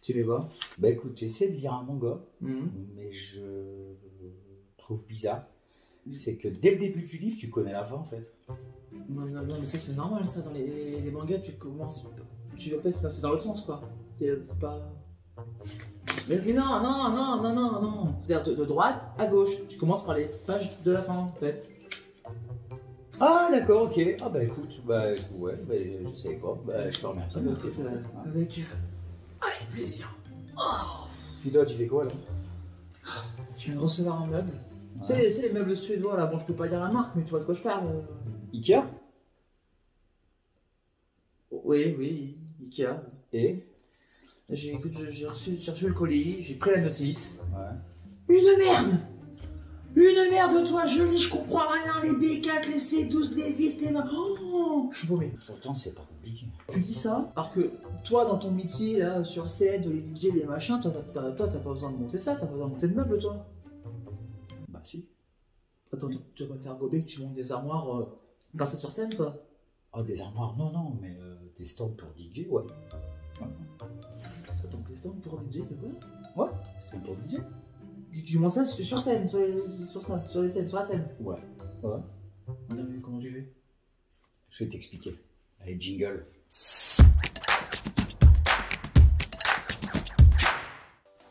Tu fais quoi? Bah écoute, j'essaie de lire un manga, mais je trouve bizarre. C'est que dès le début du livre, tu connais la fin en fait. Non, mais ça c'est normal, ça. Dans les mangas, tu commences. Tu fais, c'est dans l'autre sens quoi. C'est pas. Mais non. C'est-à-dire de droite à gauche. Tu commences par les pages de la fin en fait. Ah d'accord, ok. Ah bah écoute, ouais, je savais pas. Bah je te remercie. Avec plaisir. Puis toi, tu fais quoi là? Je viens de recevoir un meuble. Ouais. C'est les meubles suédois là, bon je peux pas dire la marque, mais tu vois de quoi je parle. Ikea? Oui, Ikea. Et? Écoute, j'ai reçu le colis, j'ai pris la notice. Ouais. Une merde toi, je lis, je comprends rien, les B4, les C12, les vis, les mains. Oh, je suis paumé. Pourtant c'est pas compliqué. Tu dis ça, alors que toi dans ton métier là, sur scène, les DJ, les machins, toi t'as pas besoin de monter ça, t'as pas besoin de monter de meubles toi. Bah si. Attends, tu vas pas me faire gober que tu montes des armoires placées sur scène toi? Oh des armoires, non, mais des stands pour DJ, ouais. Attends, des stands pour DJ, c'est quoi? Ouais, stands pour DJ. Tu montes ça sur scène, sur la scène? Ouais. Comment tu fais? Je vais t'expliquer. Allez, jingle.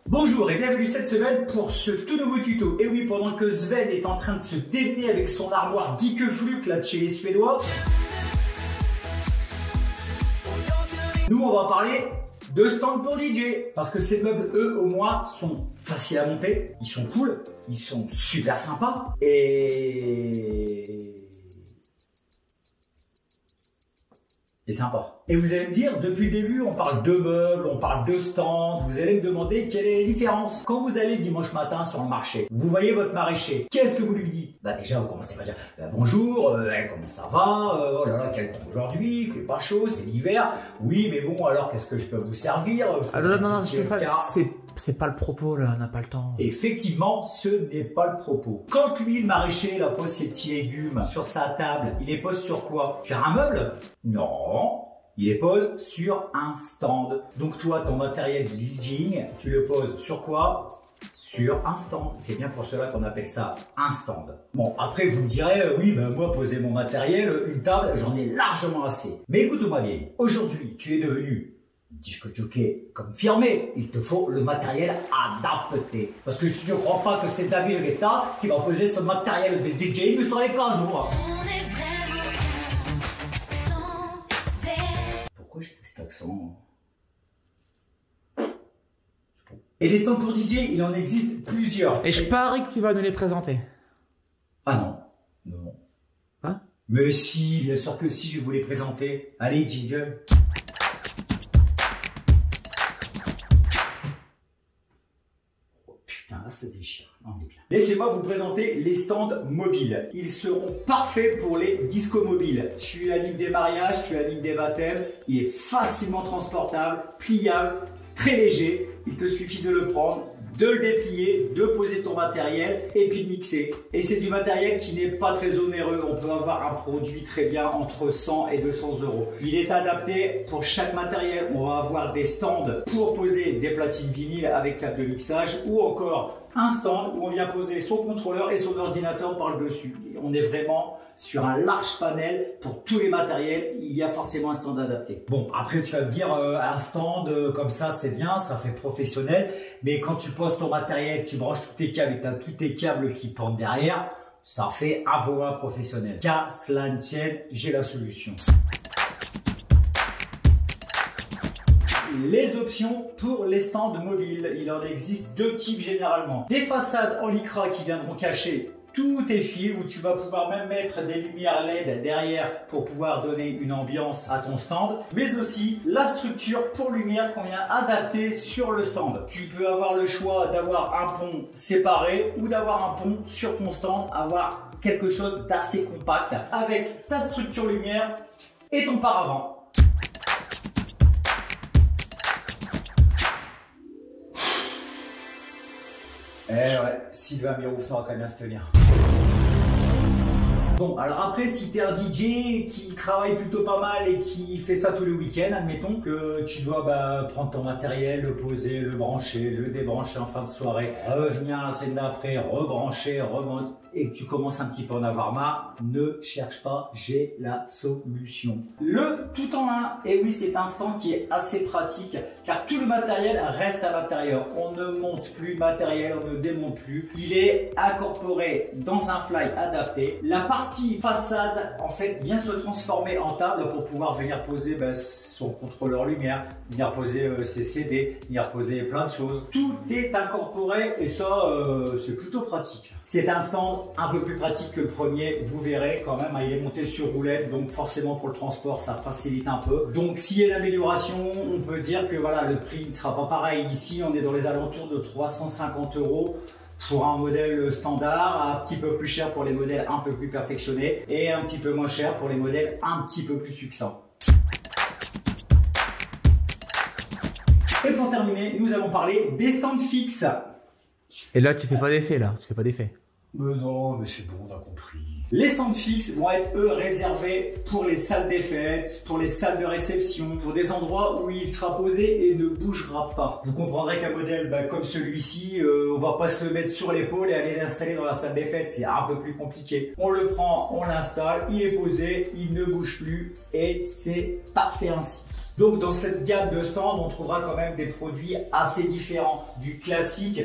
Bonjour et bienvenue cette semaine pour ce tout nouveau tuto. Et oui, pendant que Sven est en train de se démener avec son armoire Geekefluk là de chez les Suédois, nous on va parler de stand pour DJ. Parce que ces meubles, eux, au moins, sont faciles à monter, ils sont cool, ils sont super sympas et sympa. Et vous allez me dire, depuis le début, on parle de meubles, on parle de stands, vous allez me demander quelle est la différence. Quand vous allez le dimanche matin sur le marché, vous voyez votre maraîcher, qu'est-ce que vous lui dites? Bah déjà, vous commencez par dire, bonjour, comment ça va, oh là là, quel temps aujourd'hui, il fait pas chaud, c'est l'hiver, oui, mais bon, alors qu'est-ce que je peux vous servir? Non, c'est pas le propos là, on n'a pas le temps. Effectivement, ce n'est pas le propos. Quand lui, le maraîcher, il pose ses petits légumes sur sa table, il les pose sur quoi? Sur un meuble? Non. Il les pose sur un stand. Donc toi, ton matériel de DJing, tu le poses sur quoi? Sur un stand. C'est bien pour cela qu'on appelle ça un stand. Bon, après vous me direz, oui, moi poser mon matériel, une table, j'en ai largement assez. Mais écoute-moi bien, aujourd'hui, tu es devenu disque jockey confirmé. Il te faut le matériel adapté. Parce que je ne crois pas que c'est David Guetta qui va poser son matériel de DJing sur les cages. Cet accent. Et les stands pour DJ, il en existe plusieurs. Et je parie que tu vas nous les présenter. Ah non. Hein? Mais si, bien sûr que si, je vais vous les présenter. Allez, jingle. Oh putain, là ça déchire. On est bien. Laissez-moi vous présenter les stands mobiles. Ils seront parfaits pour les discos mobiles. Tu animes des mariages, tu animes des baptêmes. Il est facilement transportable, pliable, très léger. Il te suffit de le prendre, de le déplier, de poser ton matériel et puis de mixer. Et c'est du matériel qui n'est pas très onéreux. On peut avoir un produit très bien entre 100 et 200 euros. Il est adapté pour chaque matériel. On va avoir des stands pour poser des platines vinyles avec table de mixage ou encore un stand où on vient poser son contrôleur et son ordinateur par le dessus. Et on est vraiment sur un large panel pour tous les matériels. Il y a forcément un stand adapté. Bon, après tu vas me dire un stand comme ça c'est bien, ça fait professionnel. Mais quand tu poses ton matériel, tu branches tous tes câbles et tu as tous tes câbles qui pendent derrière, ça fait un peu moins professionnel. Qu'à cela ne tienne, j'ai la solution. Les options pour les stands mobiles, il en existe deux types généralement. Des façades en lycra qui viendront cacher tous tes fils, où tu vas pouvoir même mettre des lumières LED derrière pour pouvoir donner une ambiance à ton stand, mais aussi la structure pour lumière qu'on vient adapter sur le stand. Tu peux avoir le choix d'avoir un pont séparé ou d'avoir un pont sur ton stand, avoir quelque chose d'assez compact avec ta structure lumière et ton paravent. Eh ouais, Sylvain Mirouf n'aura qu'à bien se tenir. Bon, alors après, si tu es un DJ qui travaille plutôt pas mal et qui fait ça tous les week-ends, admettons que tu dois prendre ton matériel, le poser, le brancher, le débrancher en fin de soirée, revenir la semaine d'après, rebrancher, remonter, et que tu commences un petit peu à en avoir marre, ne cherche pas, j'ai la solution. Le tout en un, et oui, c'est un stand qui est assez pratique car tout le matériel reste à l'intérieur. On ne monte plus le matériel, on ne démonte plus. Il est incorporé dans un fly adapté. La partie façade, en fait, vient se transformer en table pour pouvoir venir poser son contrôleur lumière, venir poser ses CD, venir poser plein de choses. Tout est incorporé et ça, c'est plutôt pratique. C'est un stand un peu plus pratique que le premier, vous verrez quand même, il est monté sur roulette, donc forcément pour le transport ça facilite un peu. Donc s'il y a l'amélioration, on peut dire que voilà, le prix ne sera pas pareil. Ici on est dans les alentours de 350 € pour un modèle standard, un petit peu plus cher pour les modèles un peu plus perfectionnés et un petit peu moins cher pour les modèles un petit peu plus succincts. Et pour terminer, nous allons parler des stands fixes. Et là, tu fais pas d'effet, là. Tu fais pas d'effet. Mais non, mais c'est bon, on a compris. Les stands fixes vont être, eux, réservés pour les salles des fêtes, pour les salles de réception, pour des endroits où il sera posé et ne bougera pas. Vous comprendrez qu'un modèle comme celui-ci, on va pas se le mettre sur l'épaule et aller l'installer dans la salle des fêtes. C'est un peu plus compliqué. On le prend, on l'installe, il est posé, il ne bouge plus et c'est parfait ainsi. Donc, dans cette gamme de stands, on trouvera quand même des produits assez différents, du classique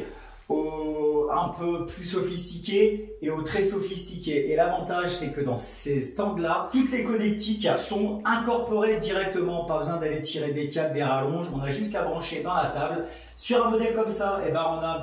au un peu plus sophistiqué et au très sophistiqué. Et l'avantage, c'est que dans ces stands-là, toutes les connectiques sont incorporées directement. Pas besoin d'aller tirer des câbles, des rallonges. On a juste qu'à brancher dans la table. Sur un modèle comme ça, on a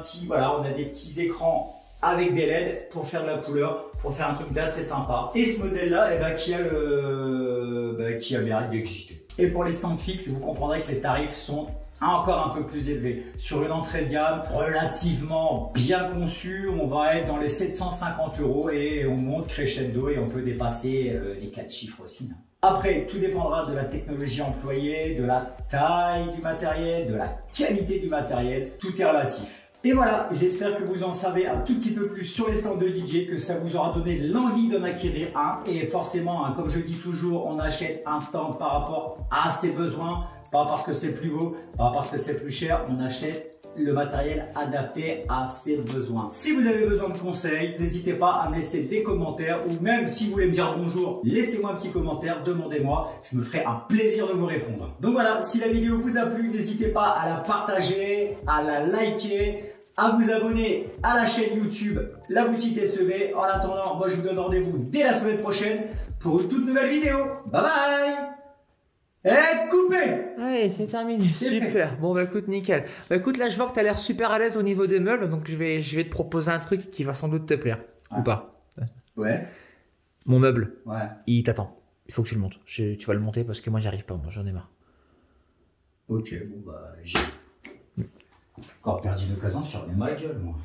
on a des petits écrans avec des LED pour faire de la couleur, pour faire un truc d'assez sympa. Et ce modèle-là, qui a le mérite d'exister. Et pour les stands fixes, vous comprendrez que les tarifs sont encore un peu plus élevé. Sur une entrée de gamme relativement bien conçue, on va être dans les 750 € et on monte crescendo et on peut dépasser les 4 chiffres aussi. Après, tout dépendra de la technologie employée, de la taille du matériel, de la qualité du matériel. Tout est relatif. Et voilà, j'espère que vous en savez un tout petit peu plus sur les stands de DJ, que ça vous aura donné l'envie d'en acquérir un. Et forcément, comme je dis toujours, on achète un stand par rapport à ses besoins, pas parce que c'est plus beau, pas parce que c'est plus cher, on achète le matériel adapté à ses besoins. Si vous avez besoin de conseils, n'hésitez pas à me laisser des commentaires ou même si vous voulez me dire bonjour, laissez-moi un petit commentaire, demandez-moi, je me ferai un plaisir de vous répondre. Donc voilà, si la vidéo vous a plu, n'hésitez pas à la partager, à la liker, à vous abonner à la chaîne YouTube La Boutique SEV. En attendant, moi je vous donne rendez-vous dès la semaine prochaine pour une toute nouvelle vidéo. Bye bye! Et coupé! Allez, c'est terminé. Super. Bon, écoute, nickel. Écoute, là, je vois que tu as l'air super à l'aise au niveau des meubles, donc je vais te proposer un truc qui va sans doute te plaire. Ou pas. Ouais. Mon meuble. Ouais. Il t'attend. Il faut que tu le montes. Tu vas le monter parce que moi, j'y arrive pas. Moi, j'en ai marre. Ok, bon, j'ai encore perdu l'occasion de fermer ma gueule, moi.